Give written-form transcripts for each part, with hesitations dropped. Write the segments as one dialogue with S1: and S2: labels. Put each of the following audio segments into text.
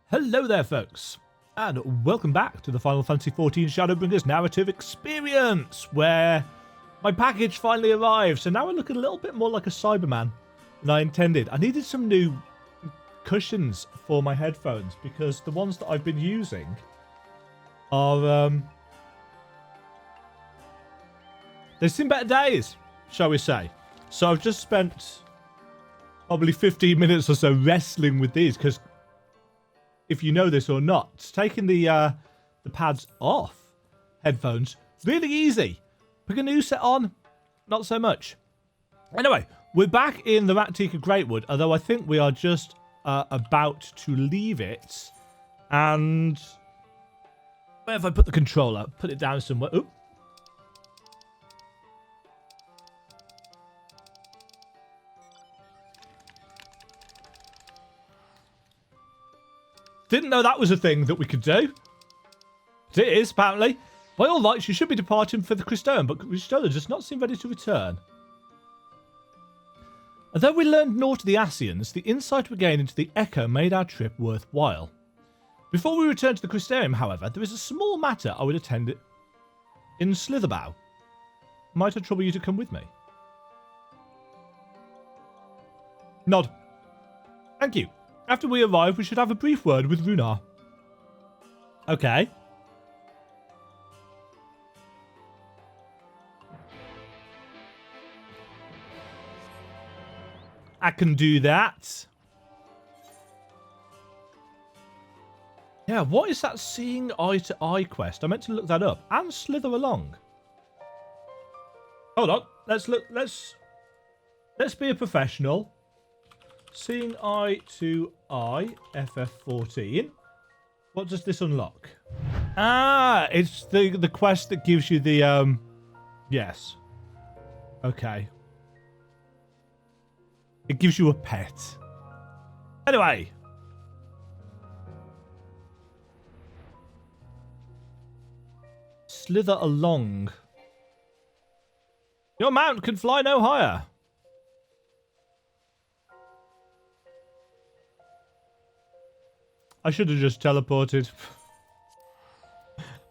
S1: Hello there, folks, and welcome back to the Final Fantasy XIV Shadowbringers narrative experience, where my package finally arrived. So now I look a little bit more like a Cyberman than I intended. I needed some new cushions for my headphones because the ones that I've been using are they've seen better days, shall we say. So I've just spent probably 15 minutes or so wrestling with these because, if you know this or not, taking the pads off headphones, really easy. Pick a new set on, not so much. Anyway, we're back in the Rak'Tika Greatwood, although I think we are just about to leave it. And where have I put the controller? Put it down somewhere. Oop. Didn't know that was a thing that we could do. But it is, apparently. By all rights, you should be departing for the Christone, but Christone does not seem ready to return. Although we learned naught of the Ascians, the insight we gained into the Echo made our trip worthwhile. Before we return to the Christone, however, there is a small matter I would attend in Slitherbow. Might I trouble you to come with me? Nod. Thank you. After we arrive, we should have a brief word with Runar. Okay. I can do that. Yeah, what is that seeing eye to eye quest? I meant to look that up and slither along. Hold on. Let's be a professional. Seeing eye to eye, FF14. What does this unlock? Ah, it's the quest that gives you the yes. Okay. It gives you a pet. Anyway. Slither along. Your mount can fly no higher. I should have just teleported.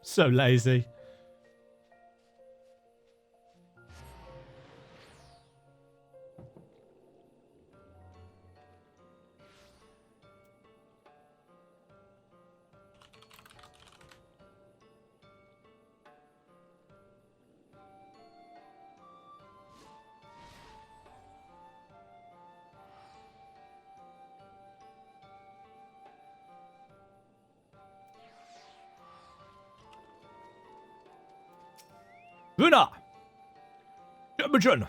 S1: So lazy. Runar! Demajen,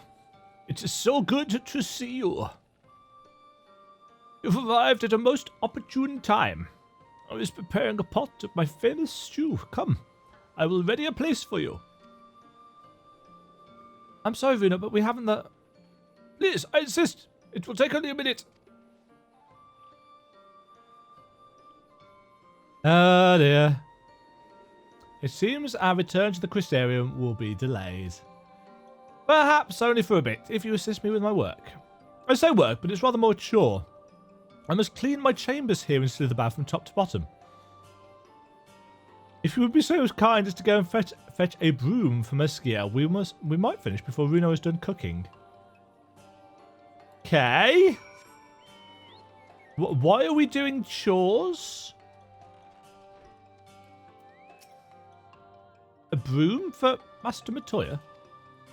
S1: it is so good to see you. You've arrived at a most opportune time. I was preparing a pot of my famous stew. Come, I will ready a place for you. I'm sorry, Runar, but we haven't the... Please, I insist. It will take only a minute. Oh dear. It seems our return to the Crystarium will be delayed. Perhaps only for a bit, if you assist me with my work. I say work, but it's rather more chore. I must clean my chambers here in Slitherbow from top to bottom. If you would be so kind as to go and fetch a broom from Eskia, we might finish before Runo is done cooking. Okay. Why are we doing chores? A broom for Master Matoya?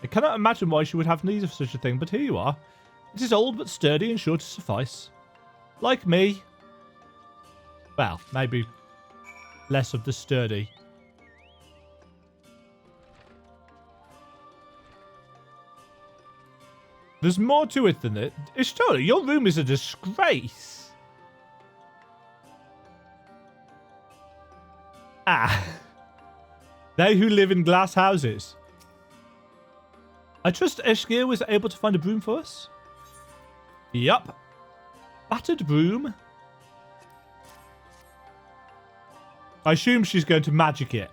S1: I cannot imagine why she would have need of such a thing, but here you are. It is old but sturdy and sure to suffice. Like me. Well, maybe less of the sturdy. There's more to it than it. Ishtola, your room is a disgrace. Ah. They who live in glass houses. I trust Eshkir was able to find a broom for us. Yup. Battered broom. I assume she's going to magic it.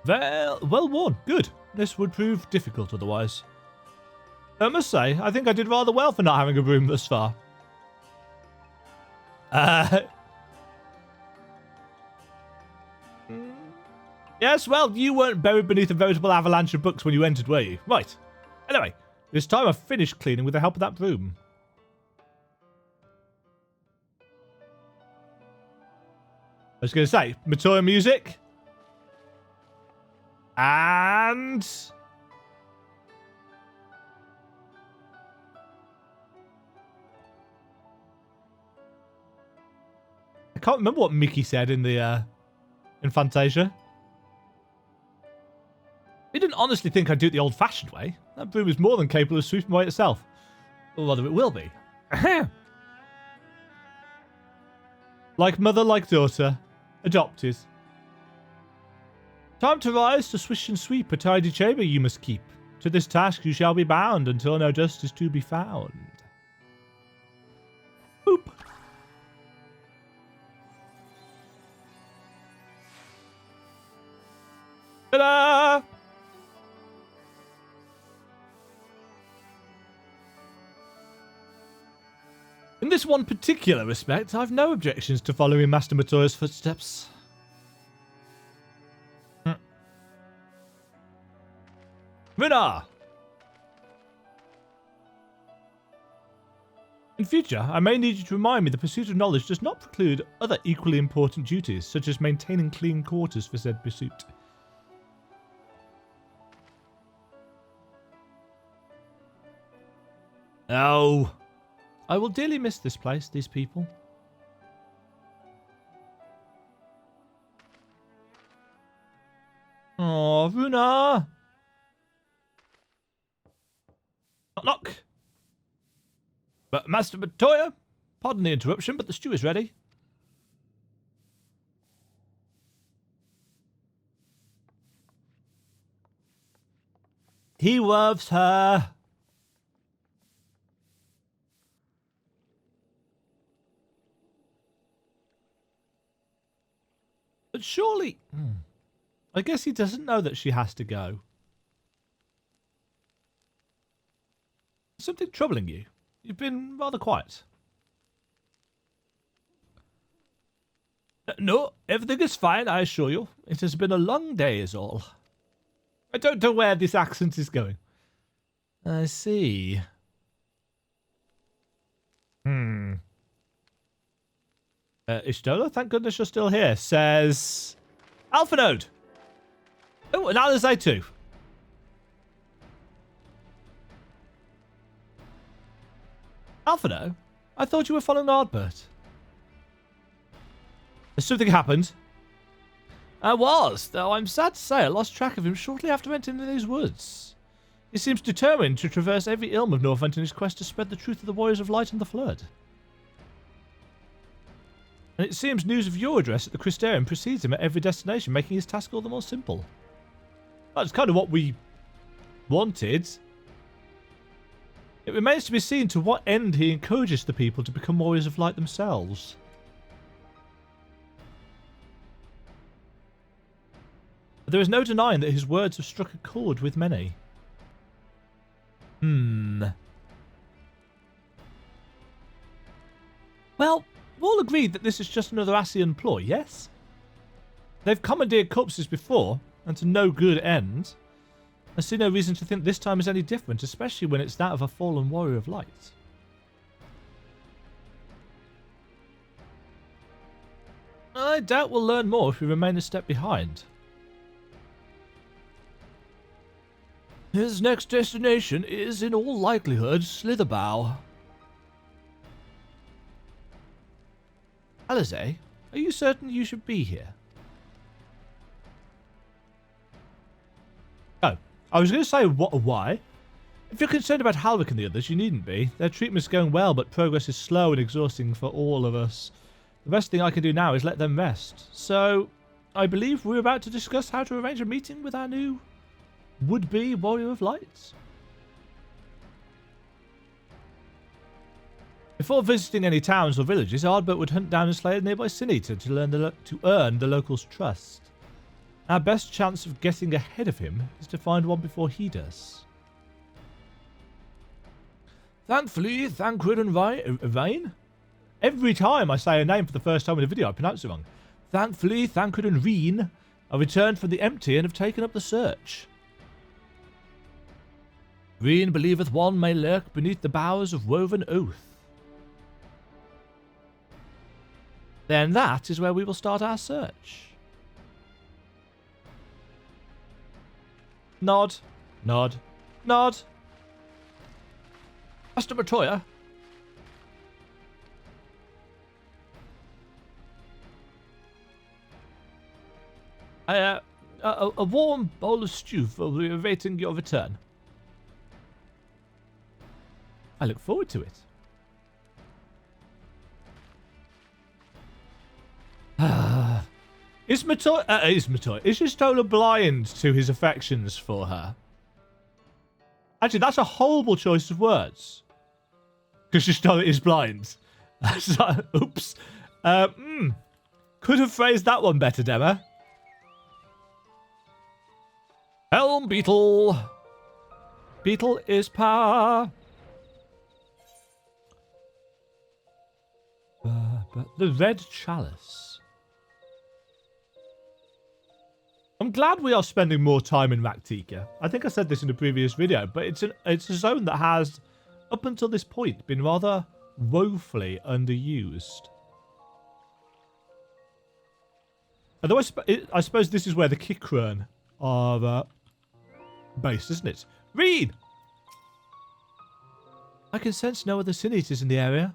S1: Well worn. Good. This would prove difficult otherwise. I must say, I think I did rather well for not having a broom thus far. Yes, well, you weren't buried beneath a veritable avalanche of books when you entered, were you? Right. Anyway, this time I've finished cleaning with the help of that broom. I was going to say, Matoya music. And... I can't remember what Mickey said in the in Fantasia. He didn't honestly think I'd do it the old-fashioned way. That broom is more than capable of sweeping by itself. Or rather, it will be. Like mother, like daughter. Adopted. Time to rise, to swish and sweep. A tidy chamber you must keep. To this task you shall be bound until no dust is to be found. Boop. Ta-da! In this one particular respect, I've no objections to following Master Matoya's footsteps. Runa! In future, I may need you to remind me the pursuit of knowledge does not preclude other equally important duties, such as maintaining clean quarters for said pursuit. Oh, I will dearly miss this place, these people. Oh, Runa! Knock, knock. But Master Matoya, pardon the interruption, but the stew is ready. He loves her. But surely... I guess he doesn't know that she has to go. Something troubling you? You've been rather quiet. No, everything is fine, I assure you. It has been a long day is all. I don't know where this accent is going. I see. Ishtola, thank goodness you're still here, says... Alpha Node! Oh, and Alizé too. Alpha Node? I thought you were following Ardbert. Has something happened? I was, though I'm sad to say I lost track of him shortly after entering these woods. He seems determined to traverse every ilm of Northrend in his quest to spread the truth of the Warriors of Light and the Flood. And it seems news of your address at the Crystarium precedes him at every destination, making his task all the more simple. That's kind of what we wanted. It remains to be seen to what end he encourages the people to become Warriors of Light themselves. But there is no denying that his words have struck a chord with many. Well, we've all agreed that this is just another Ascian ploy, yes? They've commandeered corpses before, and to no good end. I see no reason to think this time is any different, especially when it's that of a fallen warrior of light. I doubt we'll learn more if we remain a step behind. His next destination is, in all likelihood, Slitherbow. Alizé, are you certain you should be here? Oh, I was going to say why. If you're concerned about Halvik and the others, you needn't be. Their treatment's going well, but progress is slow and exhausting for all of us. The best thing I can do now is let them rest. So, I believe we're about to discuss how to arrange a meeting with our new would-be Warrior of Light. Before visiting any towns or villages, Ardbert would hunt down and slay a nearby Sin-Eater to earn the locals' trust. Our best chance of getting ahead of him is to find one before he does. Thankfully, Thancred and Vine Every time I say a name for the first time in a video, I pronounce it wrong. Thankfully, Thancred and Reen have returned from the empty and have taken up the search. Reen believeth one may lurk beneath the boughs of woven oath. Then that is where we will start our search. Nod, nod, nod. Master Matoya. A warm bowl of stew will be awaiting your return. I look forward to it. Is Shistola blind to his affections for her? Actually, that's a horrible choice of words. Because Shistola is blind. Oops. Could have phrased that one better, Dema. Helm Beetle. Beetle is power. The red chalice. I'm glad we are spending more time in Rak'Tika. I think I said this in a previous video, but it's a zone that has, up until this point, been rather woefully underused. Although I suppose this is where the Kikran are based, isn't it? Read! I can sense no other sin eaters in the area.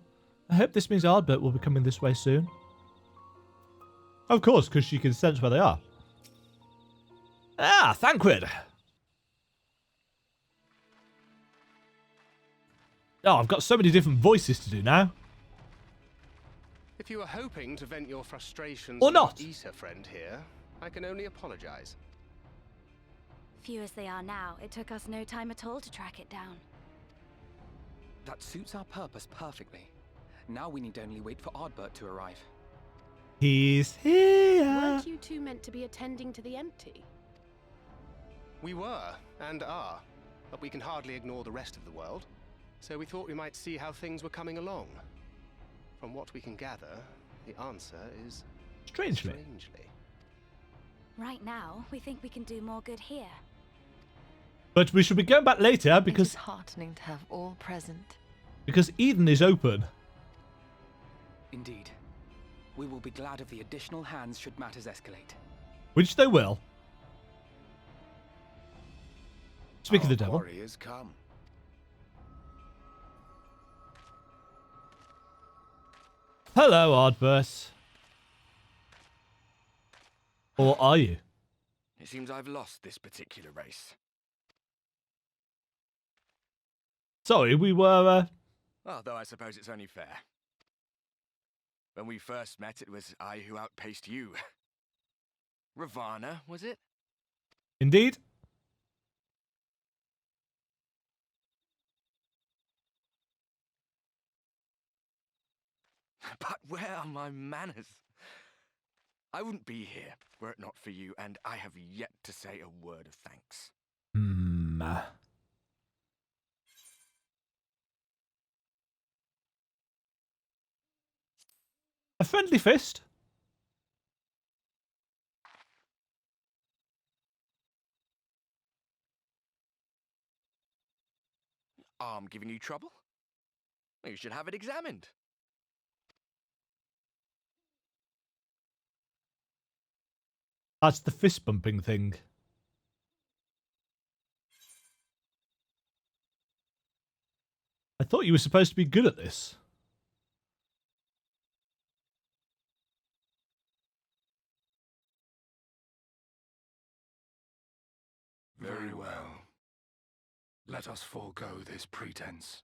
S1: I hope this means Ardbert will be coming this way soon. Of course, because she can sense where they are. Ah, Thancred! Oh, I've got so many different voices to do now.
S2: If you were hoping to vent your frustrations
S1: or
S2: with
S1: not,
S2: Issa friend here, I can only apologize.
S3: Few as they are now, it took us no time at all to track it down.
S4: That suits our purpose perfectly. Now we need only wait for Ardbert to arrive.
S1: He's here.
S5: Weren't you two meant to be attending to the empty?
S2: We were, and are, but we can hardly ignore the rest of the world, so we thought we might see how things were coming along. From what we can gather, the answer is...
S1: Strangely.
S3: Right now, we think we can do more good here.
S1: But we should be going back later because...
S6: It is heartening to have all present.
S1: Because Eden is open.
S4: Indeed. We will be glad of the additional hands should matters escalate.
S1: Which they will. Speak of the devil.
S7: Warriors come.
S1: Hello, Ardbert. Or are you?
S7: It seems I've lost this particular race.
S1: Sorry, we were,
S7: Although I suppose it's only fair. When we first met, it was I who outpaced you. Ravana, was it?
S1: Indeed.
S7: But where are my manners? I wouldn't be here were it not for you, and I have yet to say a word of thanks.
S1: A friendly fist.
S7: Arm giving you trouble? You should have it examined.
S1: That's the fist bumping thing. I thought you were supposed to be good at this.
S8: Very well. Let us forego this pretense.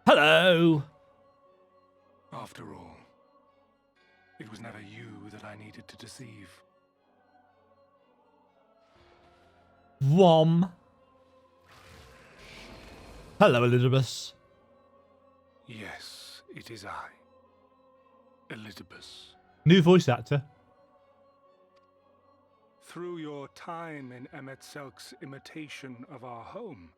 S1: Hello!
S8: After all, it was never you that I needed to deceive.
S1: Whom? Hello, Elizabeth.
S8: Yes, it is I. Elizabeth.
S1: New voice actor.
S8: Through your time in Emet Selk's imitation of our home,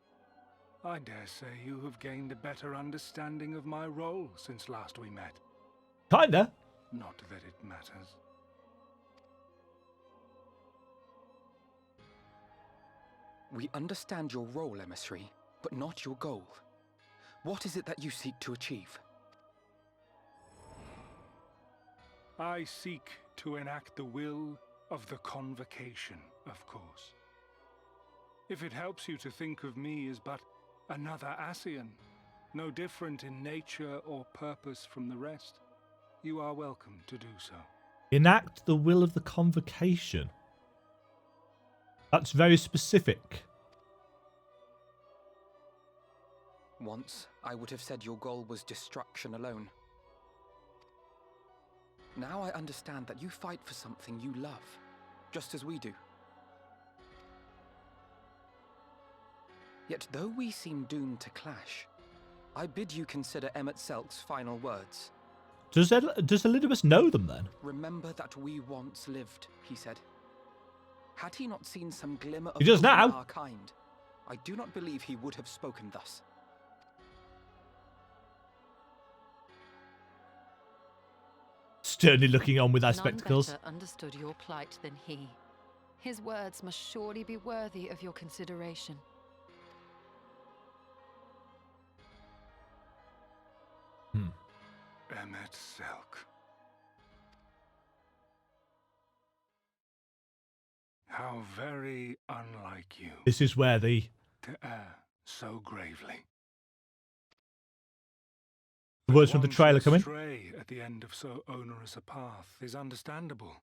S8: I dare say you have gained a better understanding of my role since last we met.
S1: Kinda.
S8: Not that it matters.
S4: We understand your role, emissary, but not your goal. What is it that you seek to achieve?
S8: I seek to enact the will of the Convocation, of course. If it helps you to think of me as but another Ascian, no different in nature or purpose from the rest, you are welcome to do so.
S1: Enact the will of the Convocation. That's very specific.
S4: Once, I would have said your goal was destruction alone. Now I understand that you fight for something you love, just as we do. Yet though we seem doomed to clash, I bid you consider Emmett Selk's final words.
S1: Does Elidibus know them then?
S4: Remember that we once lived, he said. Had he not seen some glimmer of
S1: He does
S4: hope in
S1: now.
S4: our kind, I do not believe he would have spoken thus.
S1: Sternly looking on with our
S6: None
S1: spectacles.
S6: better understood your plight than he. His words must surely be worthy of your consideration.
S8: Emmett Selk. How very unlike you
S1: This is where the...
S8: to err so gravely.
S1: words from the
S8: One
S1: trailer
S8: should
S1: come in.
S8: stray at the end of so onerous a path is understandable.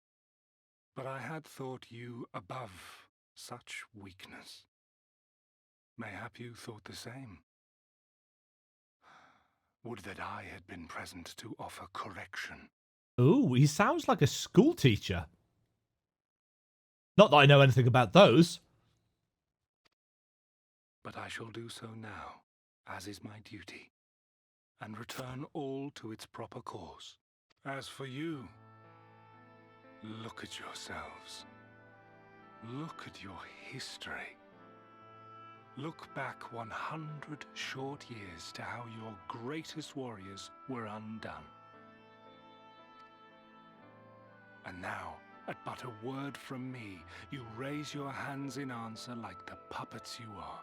S8: But I had thought you above such weakness. Mayhap you thought the same. Would that I had been present to offer correction.
S1: Ooh, he sounds like a school teacher. Not that I know anything about those.
S8: But I shall do so now, as is my duty, and return all to its proper course. As for you, look at yourselves. Look at your history. Look back 100 short years to how your greatest warriors were undone. And now, at but a word from me, you raise your hands in answer like the puppets you are.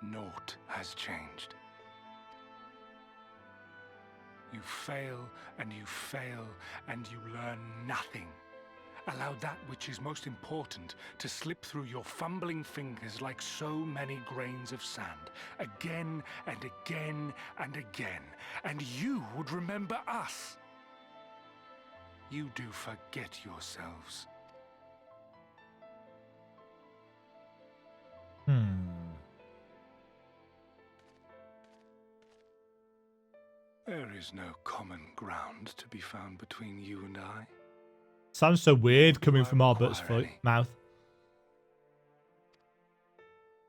S8: Naught has changed. You fail, and you fail, and you learn nothing. Allow that which is most important to slip through your fumbling fingers like so many grains of sand, again and again and again, and you would remember us. You do forget yourselves. There is no common ground to be found between you and I.
S1: Sounds so weird coming from
S8: I
S1: Ardbert's
S8: require any.
S1: mouth.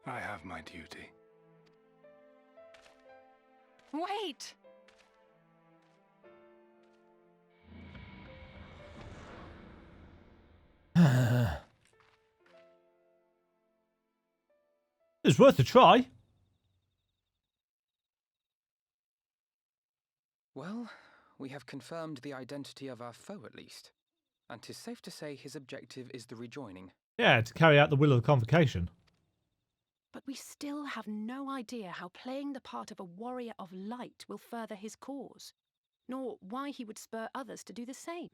S8: I have my duty.
S6: Wait!
S1: It's worth a try.
S4: Well, we have confirmed the identity of our foe at least. And 'tis safe to say his objective is the rejoining.
S1: Yeah, to carry out the will of the Convocation.
S5: But we still have no idea how playing the part of a warrior of light will further his cause, nor why he would spur others to do the same.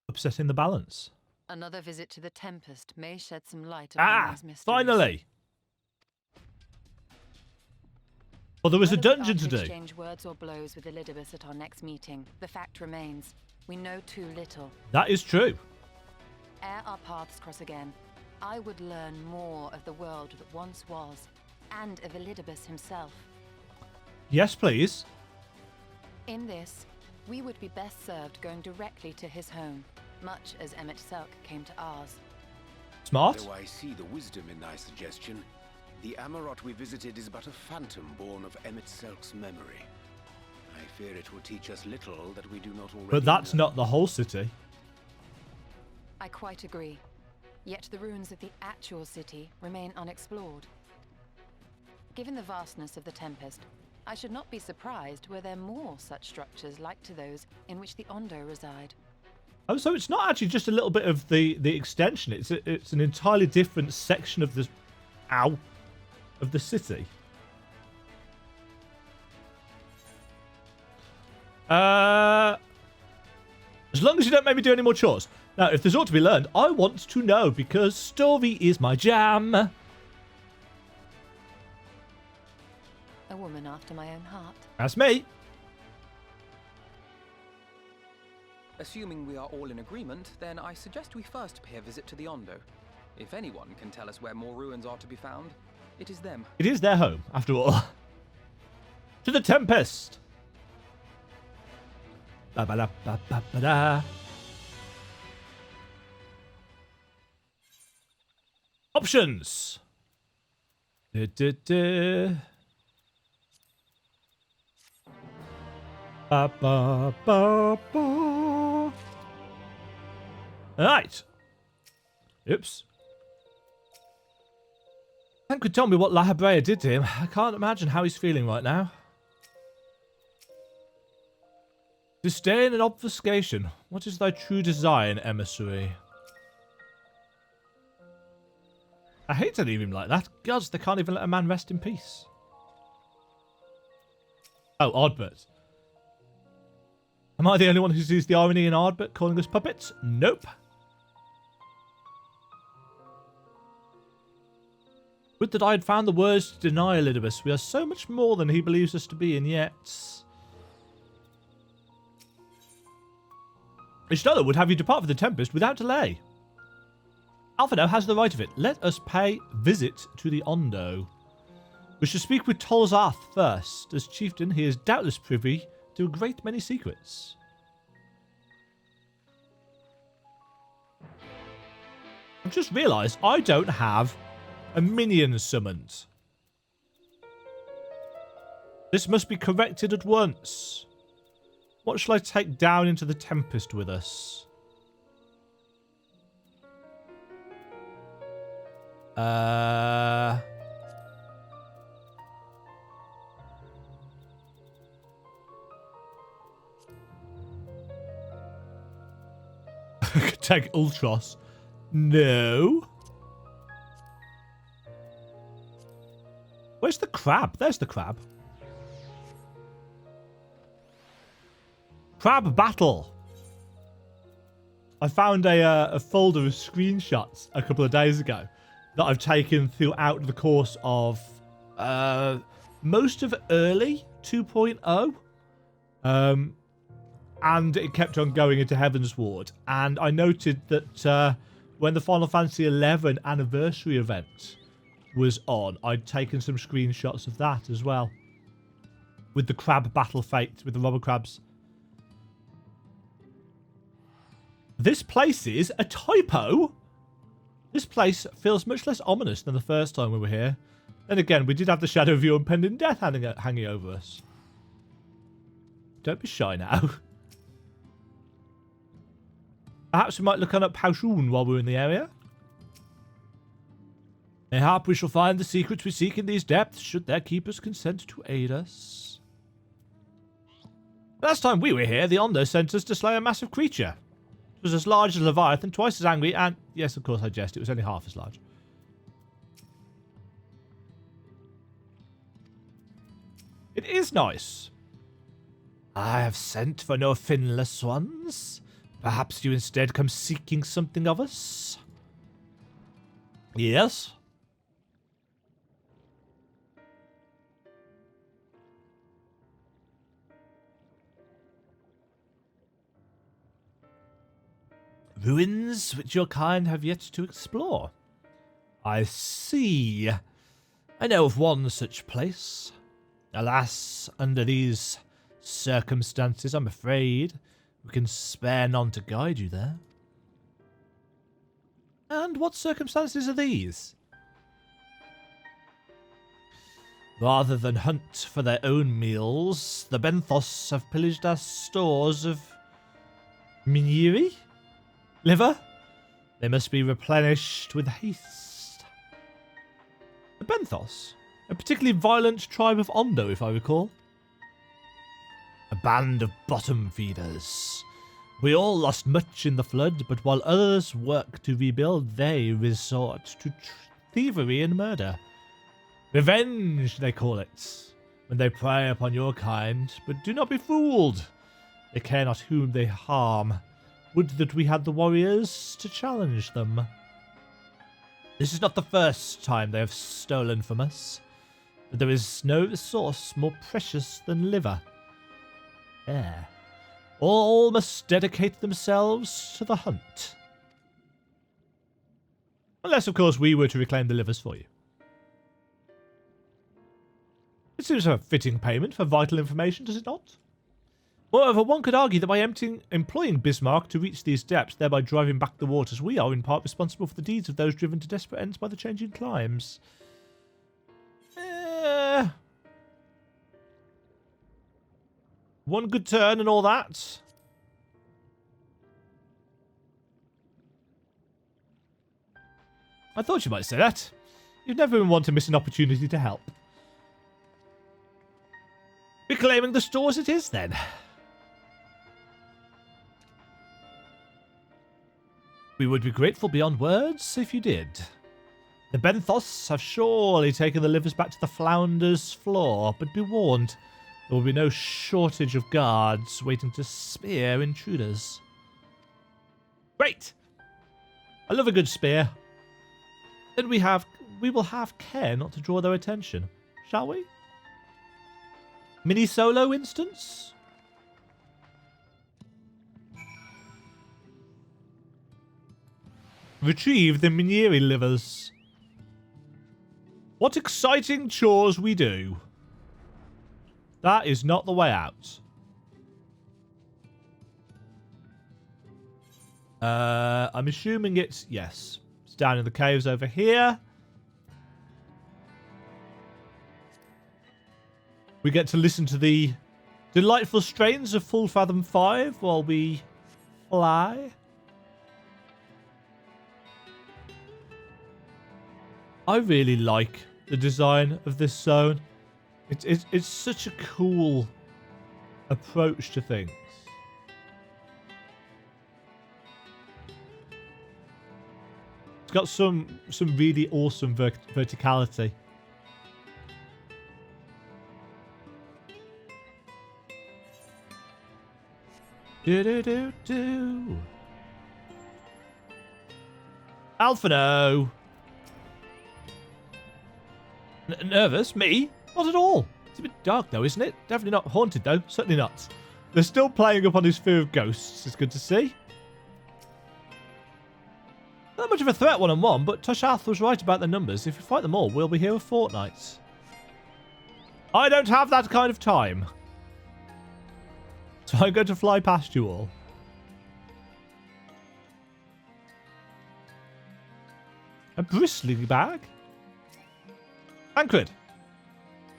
S1: Upsetting the balance.
S6: Another visit to the Tempest may shed some light upon these mysteries.
S1: Finally! Well, there was a
S6: Whether we are
S1: dungeon to do.
S6: exchange words or blows with Elidibus at our next meeting, the fact remains. We know too little.
S1: That is true.
S6: Ere our paths cross again, I would learn more of the world that once was, and of Elidibus himself.
S1: Yes, please.
S6: In this, we would be best served going directly to his home, much as Emmett Selk came to ours.
S1: Smart.
S9: Though I see the wisdom in thy suggestion, the Amarot we visited is but a phantom born of Emmett Selk's memory. I fear it will teach us little that we do not already
S1: But that's
S9: know.
S1: not the whole city.
S6: I quite agree. Yet the ruins of the actual city remain unexplored. Given the vastness of the Tempest, I should not be surprised were there more such structures like to those in which the Ondo reside.
S1: Oh, so it's not actually just a little bit of the extension. It's an entirely different section of the of the city. As long as you don't make me do any more chores. Now, if there's ought to be learned, I want to know because story is my jam.
S6: A woman after my own heart.
S1: That's me.
S4: Assuming we are all in agreement, then I suggest we first pay a visit to the Ondo. If anyone can tell us where more ruins are to be found, it is them.
S1: It is their home, after all. To the Tempest. Ba-ba-da-ba-ba-ba-da. Options. Da-da-da. Ba-ba-ba-ba. Right. Oops. Hank could tell me what La Habrea did to him. I can't imagine how he's feeling right now. Disdain and obfuscation. What is thy true design, emissary? I hate to leave him like that. Gods, they can't even let a man rest in peace. Oh, Ardbert. Am I the only one who sees the irony in Ardbert calling us puppets? Nope. Would that I had found the words to deny Elidibus. We are so much more than he believes us to be, and yet... Ishtola would have you depart for the Tempest without delay. Alphino has the right of it. Let us pay visit to the Ondo. We should speak with Tolzarth first. As chieftain, he is doubtless privy to a great many secrets. I've just realised I don't have a minion summoned. This must be corrected at once. What shall I take down into the Tempest with us? Take Ultros. No. Where's the crab? There's the crab. Crab battle. I found a folder of screenshots a couple of days ago that I've taken throughout the course of most of early 2.0. And it kept on going into Heaven's Ward. And I noted that when the Final Fantasy XI anniversary event was on, I'd taken some screenshots of that as well. With the crab battle fate, with the robber crabs. This place is a typo. This place feels much less ominous than the first time we were here. Then again, we did have the shadow of your impending death hanging over us. Don't be shy now. Perhaps we might look on up Paushun while we're in the area. Mayhap we shall find the secrets we seek in these depths, should their keepers consent to aid us. Last time we were here, the Ondo sent us to slay a massive creature. It was as large as a Leviathan, twice as angry, and... Yes, of course, I jest. It was only half as large. It is nice. I have sent for no finless ones. Perhaps you instead come seeking something of us? Yes? Ruins which your kind have yet to explore. I see. I know of one such place. Alas, under these circumstances, I'm afraid we can spare none to guide you there. And what circumstances are these? Rather than hunt for their own meals, the Benthos have pillaged our stores of... Miniri? Liver? They must be replenished with haste. The Benthos, a particularly violent tribe of Ondo, if I recall. A band of bottom feeders. We all lost much in the flood, but while others work to rebuild, they resort to thievery and murder. Revenge, they call it, when they prey upon your kind, but do not be fooled. They care not whom they harm. Would that we had the warriors to challenge them. This is not the first time they have stolen from us, but there is no resource more precious than liver. Air. All must dedicate themselves to the hunt. Unless, of course, we were to reclaim the livers for you. It seems a fitting payment for vital information, does it not? Moreover, one could argue that by employing Bismarck to reach these depths, thereby driving back the waters, we are in part responsible for the deeds of those driven to desperate ends by the changing climes. One good turn and all that. I thought you might say that. You've never been one to miss an opportunity to help. Reclaiming the stores it is, then. We would be grateful beyond words if you did. The Benthos have surely taken the livers back to the Flounder's floor, but be warned, there will be no shortage of guards waiting to spear intruders. Great! I love a good spear. Then we will have care not to draw their attention, shall we? Mini solo instance? Retrieve the Minieri livers. What exciting chores we do. That is not the way out. I'm assuming it's... Yes. It's down in the caves over here. We get to listen to the delightful strains of Full Fathom 5 while we fly. I really like the design of this zone. It's such a cool approach to things. It's got some really awesome verticality. Do. Alphino. Nervous? Me? Not at all. It's a bit dark though, isn't it? Definitely not haunted though. Certainly not. They're still playing up on his fear of ghosts. It's good to see. Not much of a threat one-on-one, but Toshath was right about the numbers. If we fight them all, we'll be here a fortnight. I don't have that kind of time. So I'm going to fly past you all. A bristling bag? Tancred.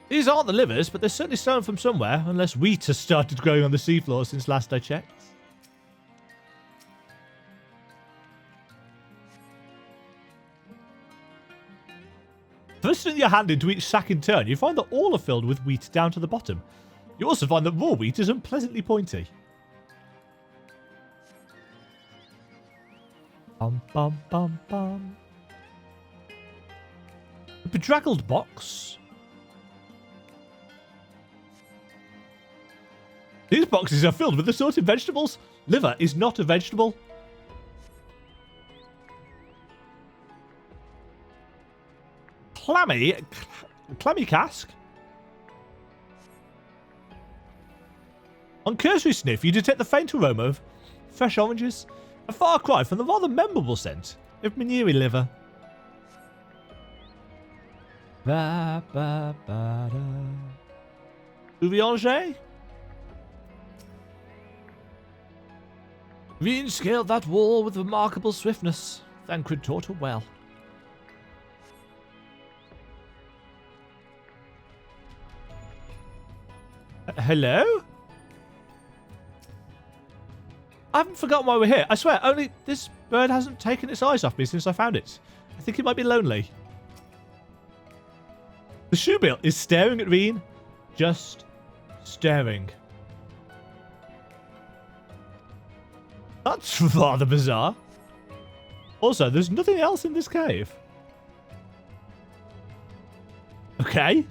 S1: These aren't the livers, but they're certainly stolen from somewhere, unless wheat has started growing on the seafloor since last I checked. Thrusting your hand into each sack in turn, you find that all are filled with wheat down to the bottom. You also find that raw wheat is unpleasantly pointy. Bum bum bum bum. A bedraggled box. These boxes are filled with assorted vegetables. Liver is not a vegetable. Clammy cask. On cursory sniff, you detect the faint aroma of fresh oranges, a far cry from the rather memorable scent of Minieri liver. Ba ba ba da. Uvianger? Reen scaled that wall with remarkable swiftness. Thancred taught her well. Hello? I haven't forgotten why we're here. I swear, only this bird hasn't taken its eyes off me since I found it. I think it might be lonely. The shoebill is staring at Reen. Just staring. That's rather bizarre. Also, there's nothing else in this cave. Okay.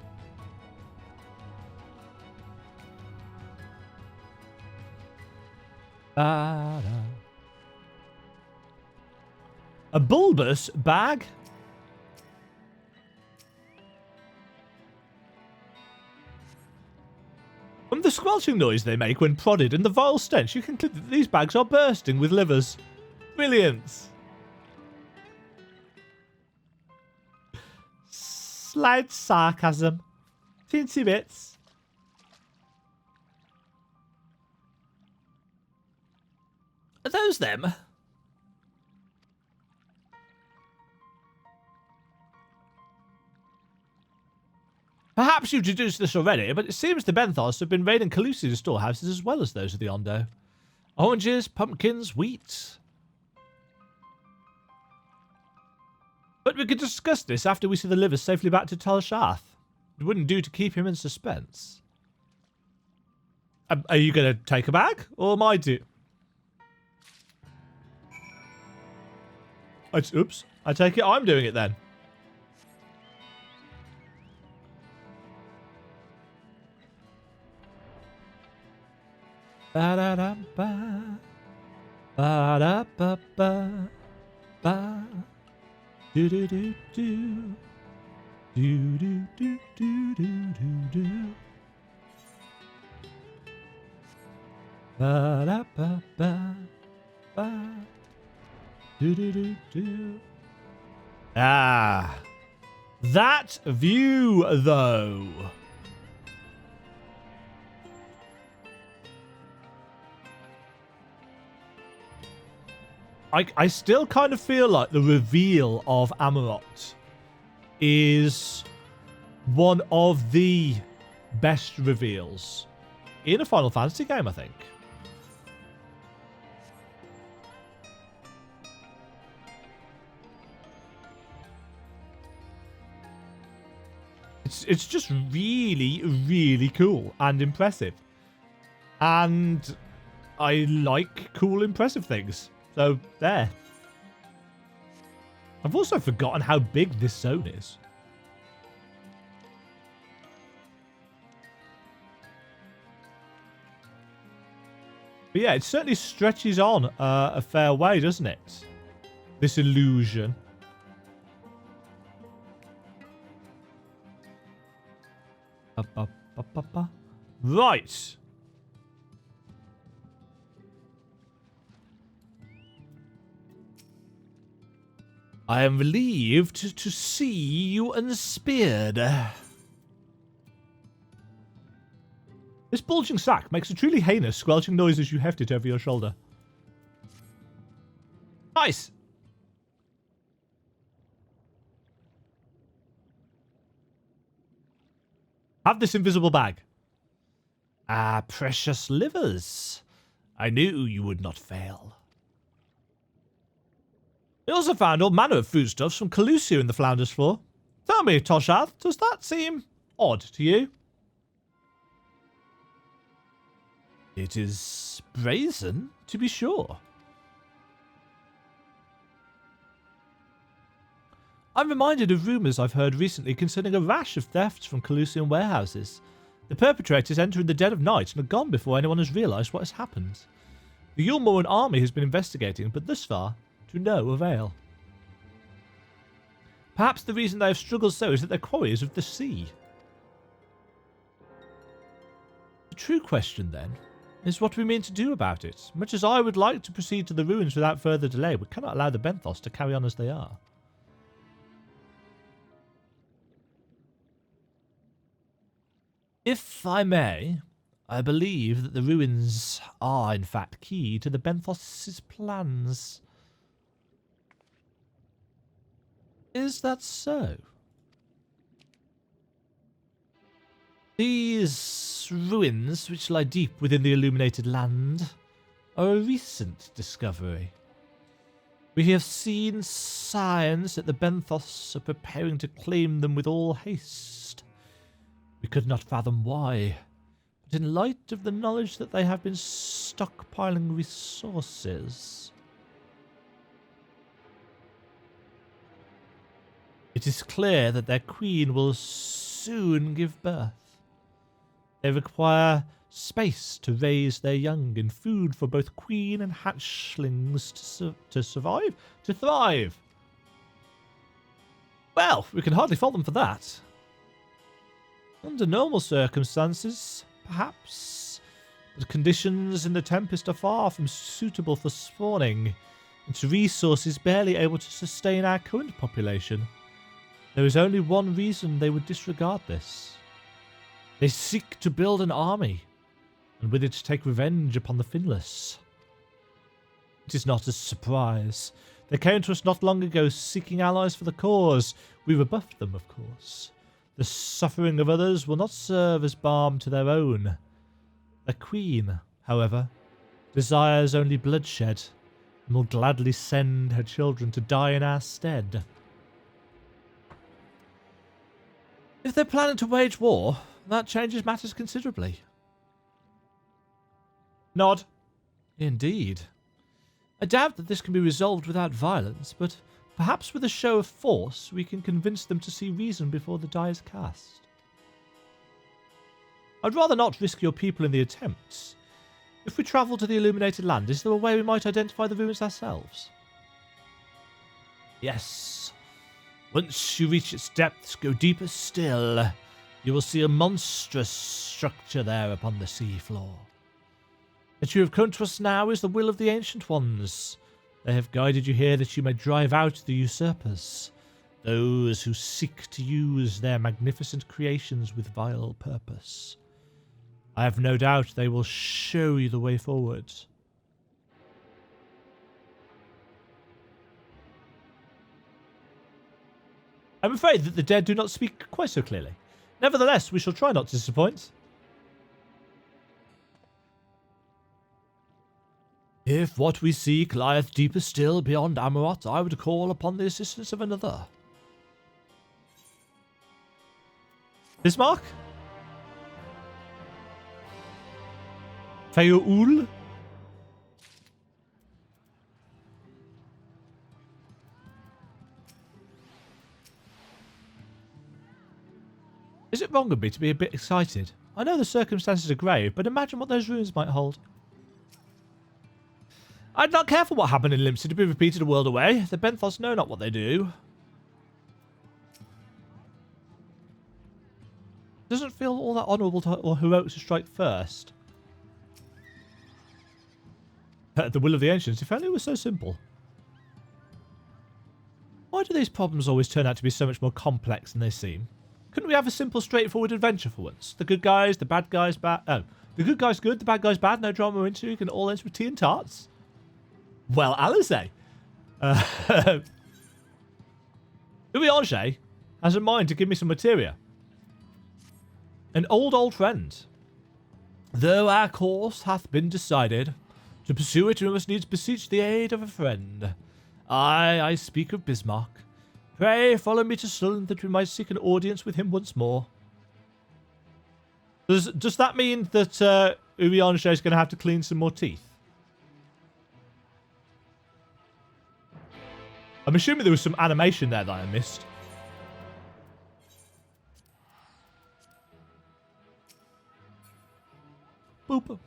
S1: A bulbous bag. From the squelching noise they make when prodded and the vile stench, you conclude that these bags are bursting with livers. Brilliant. Slight sarcasm. Teensy bits. Are those them? Perhaps you've deduced this already, but it seems the Benthos have been raiding Calusia's storehouses as well as those of the Ondo. Oranges, pumpkins, wheat. But we could discuss this after we see the livers safely back to Tal Shath. It wouldn't do to keep him in suspense. Are you going to take a bag? Or am I do? Oops. I take it I'm doing it then. Ba-da-da-ba. Ba-da-ba-ba. Ba. Do-do-do-do. Do-do-do-do-do-do-do. Ba-da-ba-ba. Ba. Do-do-do-do. Ah. That view, though. I still kind of feel like the reveal of Amarot is one of the best reveals in a Final Fantasy game, I think. It's just really, really cool and impressive. And I like cool, impressive things. So, there. I've also forgotten how big this zone is. But yeah, it certainly stretches on a fair way, doesn't it? This illusion. Right. I am relieved to see you unspeared. This bulging sack makes a truly heinous squelching noise as you heft it over your shoulder. Nice! Have this invisible bag. Ah, precious livers. I knew you would not fail. I also found all manner of foodstuffs from Calusia in the Flounders floor. Tell me, Toshath, does that seem odd to you? It is brazen, to be sure. I'm reminded of rumours I've heard recently concerning a rash of thefts from Calusian warehouses. The perpetrators enter in the dead of night and are gone before anyone has realised what has happened. The Yulmoran army has been investigating, but thus far, to no avail. Perhaps the reason they have struggled so is that their quarry is of the sea. The true question, then, is what we mean to do about it. Much as I would like to proceed to the ruins without further delay, we cannot allow the Benthos to carry on as they are. If I may, I believe that the ruins are, in fact, key to the Benthos' plans. Is that so? These ruins, which lie deep within the illuminated land, are a recent discovery. We have seen signs that the Benthos are preparing to claim them with all haste. We could not fathom why, but in light of the knowledge that they have been stockpiling resources, it is clear that their queen will soon give birth. They require space to raise their young and food for both queen and hatchlings to survive, to thrive. Well, we can hardly fault them for that. Under normal circumstances, perhaps, the conditions in the Tempest are far from suitable for spawning, its resources barely able to sustain our current population. There is only one reason they would disregard this. They seek to build an army, and with it take revenge upon the Finless. It is not a surprise. They came to us not long ago seeking allies for the cause. We rebuffed them, of course. The suffering of others will not serve as balm to their own. The queen, however, desires only bloodshed, and will gladly send her children to die in our stead. If they're planning to wage war, that changes matters considerably. Nod. Indeed. I doubt that this can be resolved without violence, but perhaps with a show of force we can convince them to see reason before the die is cast. I'd rather not risk your people in the attempts. If we travel to the illuminated land, is there a way we might identify the ruins ourselves? Yes. Once you reach its depths, go deeper still. You will see a monstrous structure there upon the seafloor. That you have come to us now is the will of the Ancient Ones. They have guided you here that you may drive out the usurpers, those who seek to use their magnificent creations with vile purpose. I have no doubt they will show you the way forward. I'm afraid that the dead do not speak quite so clearly. Nevertheless, we shall try not to disappoint. If what we seek lieth deeper still beyond Amarot, I would call upon the assistance of another. Bismarck? Feoul? Is it wrong of me to be a bit excited? I know the circumstances are grave, but imagine what those ruins might hold. I'd not care for what happened in Limsa to be repeated a world away. The Benthos know not what they do. Doesn't feel all that honourable or heroic to strike first. The will of the ancients, if only it was so simple. Why do these problems always turn out to be so much more complex than they seem? Couldn't we have a simple, straightforward adventure for once? The good guys, the bad guys, bad... Oh, the good guys good, the bad guys bad, no drama or intrigue, and all ends with tea and tarts? Well, Alizé. Urianger has a mind to give me some materia. An old friend. Though our course hath been decided, to pursue it we must needs beseech the aid of a friend. I speak of Bismarck. Pray follow me to Sullen that we might seek an audience with him once more. Does that mean that Urianger is going to have to clean some more teeth? I'm assuming there was some animation there that I missed. Boop.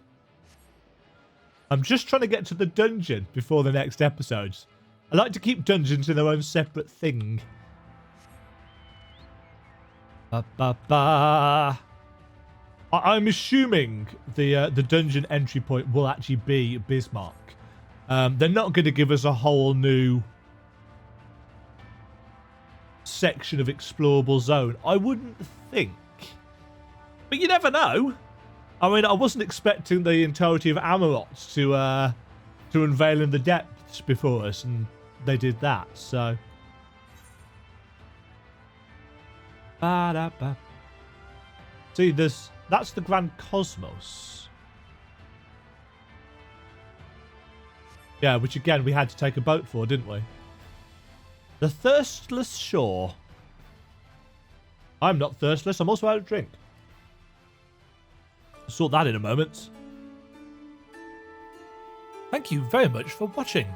S1: I'm just trying to get to the dungeon before the next episodes. I like to keep dungeons in their own separate thing. I'm assuming the dungeon entry point will actually be Bismarck. They're not going to give us a whole new section of explorable zone. I wouldn't think. But you never know. I mean, I wasn't expecting the entirety of Amarot to unveil in the depths before us, and they did that, so. See, that's the Grand Cosmos. Yeah, which again we had to take a boat for, didn't we? The thirstless shore. I'm not thirstless, I'm also out of drink. I'll sort that in a moment. Thank you very much for watching.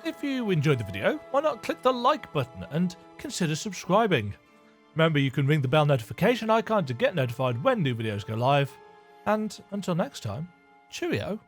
S1: If you enjoyed the video, why not click the like button and consider subscribing. Remember, you can ring the bell notification icon to get notified when new videos go live. And until next time, cheerio.